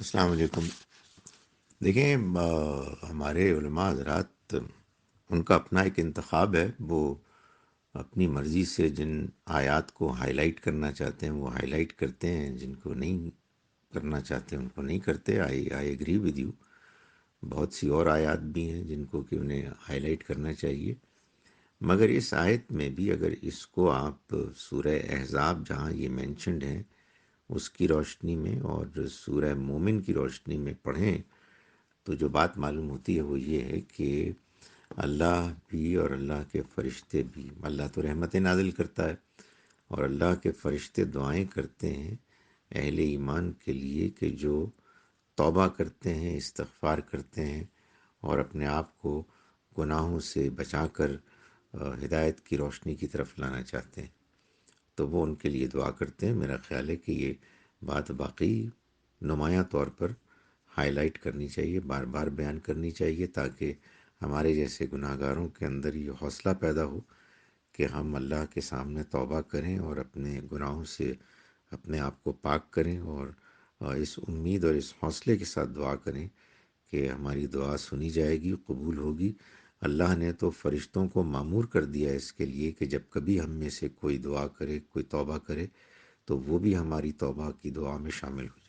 السلام علیکم۔ دیکھیں ہمارے علماء حضرات، ان کا اپنا ایک انتخاب ہے، وہ اپنی مرضی سے جن آیات کو ہائی لائٹ کرنا چاہتے ہیں وہ ہائی لائٹ کرتے ہیں، جن کو نہیں کرنا چاہتے ان کو نہیں کرتے۔ آئی ایگری ود یو، بہت سی اور آیات بھی ہیں جن کو کہ انہیں ہائی لائٹ کرنا چاہیے، مگر اس آیت میں بھی اگر اس کو آپ سورہ احزاب جہاں یہ مینشنڈ ہیں اس کی روشنی میں اور سورہ مومن کی روشنی میں پڑھیں تو جو بات معلوم ہوتی ہے وہ یہ ہے کہ اللہ بھی اور اللہ کے فرشتے بھی، اللہ تو رحمت نازل کرتا ہے اور اللہ کے فرشتے دعائیں کرتے ہیں اہل ایمان کے لیے کہ جو توبہ کرتے ہیں، استغفار کرتے ہیں اور اپنے آپ کو گناہوں سے بچا کر ہدایت کی روشنی کی طرف لانا چاہتے ہیں، تو وہ ان کے لیے دعا کرتے ہیں۔ میرا خیال ہے کہ یہ بات باقی نمایاں طور پر ہائی لائٹ کرنی چاہیے، بار بار بیان کرنی چاہیے، تاکہ ہمارے جیسے گناہ گاروں کے اندر یہ حوصلہ پیدا ہو کہ ہم اللہ کے سامنے توبہ کریں اور اپنے گناہوں سے اپنے آپ کو پاک کریں، اور اس امید اور اس حوصلے کے ساتھ دعا کریں کہ ہماری دعا سنی جائے گی، قبول ہوگی۔ اللہ نے تو فرشتوں کو مامور کر دیا اس کے لیے کہ جب کبھی ہم میں سے کوئی دعا کرے، کوئی توبہ کرے، تو وہ بھی ہماری توبہ کی دعا میں شامل ہو